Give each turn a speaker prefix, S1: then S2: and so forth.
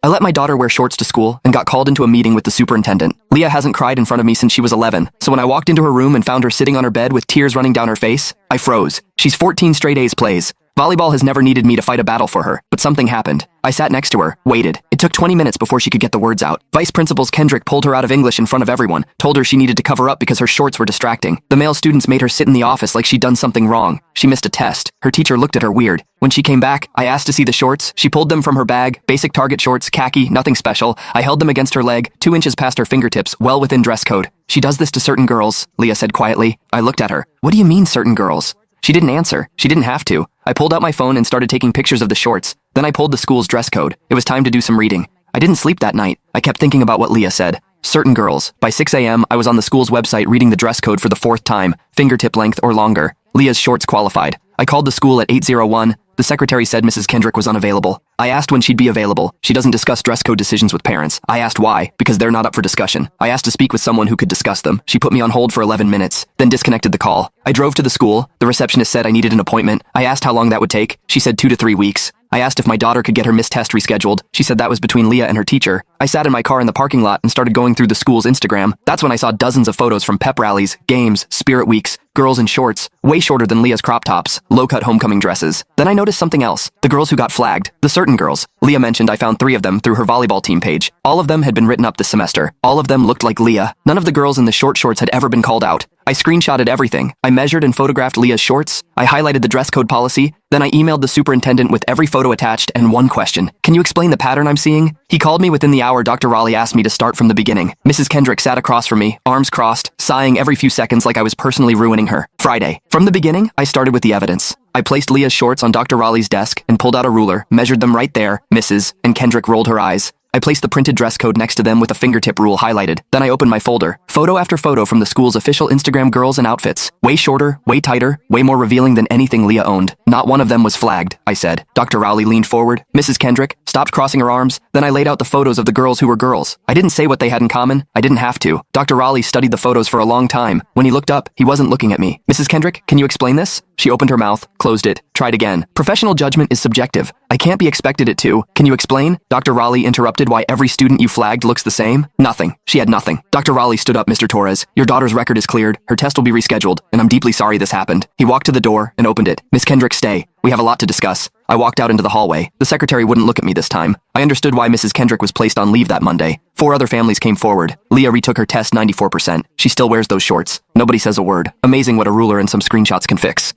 S1: I let my daughter wear shorts to school and got called into a meeting with the superintendent. Leah hasn't cried in front of me since she was 11, so when I walked into her room and found her sitting on her bed with tears running down her face, I froze. She's 14 straight A's plays. Volleyball has never needed me to fight a battle for her, but something happened. I sat next to her, waited. It took 20 minutes before she could get the words out. Vice Principal Kendrick pulled her out of English in front of everyone, told her she needed to cover up because her shorts were distracting. The male students made her sit in the office like she'd done something wrong. She missed a test. Her teacher looked at her weird. When she came back, I asked to see the shorts. She pulled them from her bag, basic Target shorts, khaki, nothing special. I held them against her leg, 2 inches past her fingertips, well within dress code. She does this to certain girls, Leah said quietly. I looked at her. What do you mean certain girls? She didn't answer. She didn't have to. I pulled out my phone and started taking pictures of the shorts. Then I pulled the school's dress code. It was time to do some reading. I didn't sleep that night. I kept thinking about what Leah said. Certain girls. By 6 a.m., I was on the school's website reading the dress code for the 4th time, fingertip length or longer. Leah's shorts qualified. I called the school at 801. The secretary said Mrs. Kendrick was unavailable. I asked when she'd be available. She doesn't discuss dress code decisions with parents. I asked why, because they're not up for discussion. I asked to speak with someone who could discuss them. She put me on hold for 11 minutes, then disconnected the call. I drove to the school. The receptionist said I needed an appointment. I asked how long that would take. She said 2 to 3 weeks. I asked if my daughter could get her missed test rescheduled. She said that was between Leah and her teacher. I sat in my car in the parking lot and started going through the school's Instagram. That's when I saw dozens of photos from pep rallies, games, spirit weeks, girls in shorts, way shorter than Leah's crop tops, low-cut homecoming dresses. Then I noticed something else. The girls who got flagged. The certain girls. Leah mentioned I found 3 of them through her volleyball team page. All of them had been written up this semester. All of them looked like Leah. None of the girls in the short shorts had ever been called out. I screenshotted everything. I measured and photographed Leah's shorts. I highlighted the dress code policy. Then I emailed the superintendent with every photo attached and one question. Can you explain the pattern I'm seeing? He called me within the hour. Dr. Raleigh asked me to start from the beginning. Mrs. Kendrick sat across from me, arms crossed, sighing every few seconds like I was personally ruining her. Friday. From the beginning, I started with the evidence. I placed Leah's shorts on Dr. Raleigh's desk and pulled out a ruler, measured them right there, Mrs. and Kendrick rolled her eyes. I placed the printed dress code next to them with a fingertip rule highlighted. Then I opened my folder. Photo after photo from the school's official Instagram girls and outfits. Way shorter, way tighter, way more revealing than anything Leah owned. Not one of them was flagged, I said. Dr. Rowley leaned forward. Mrs. Kendrick stopped crossing her arms. Then I laid out the photos of the girls who were girls. I didn't say what they had in common. I didn't have to. Dr. Rowley studied the photos for a long time. When he looked up, he wasn't looking at me. Mrs. Kendrick, can you explain this? She opened her mouth, closed it, tried again. Professional judgment is subjective. I can't be expected it to. Can you explain? Dr. Raleigh interrupted why every student you flagged looks the same. Nothing. She had nothing. Dr. Raleigh stood up. Mr. Torres, your daughter's record is cleared. Her test will be rescheduled, and I'm deeply sorry this happened. He walked to the door and opened it. Miss Kendrick, stay. We have a lot to discuss. I walked out into the hallway. The secretary wouldn't look at me this time. I understood why Mrs. Kendrick was placed on leave that Monday. 4 other families came forward. Leah retook her test 94%. She still wears those shorts. Nobody says a word. Amazing what a ruler and some screenshots can fix.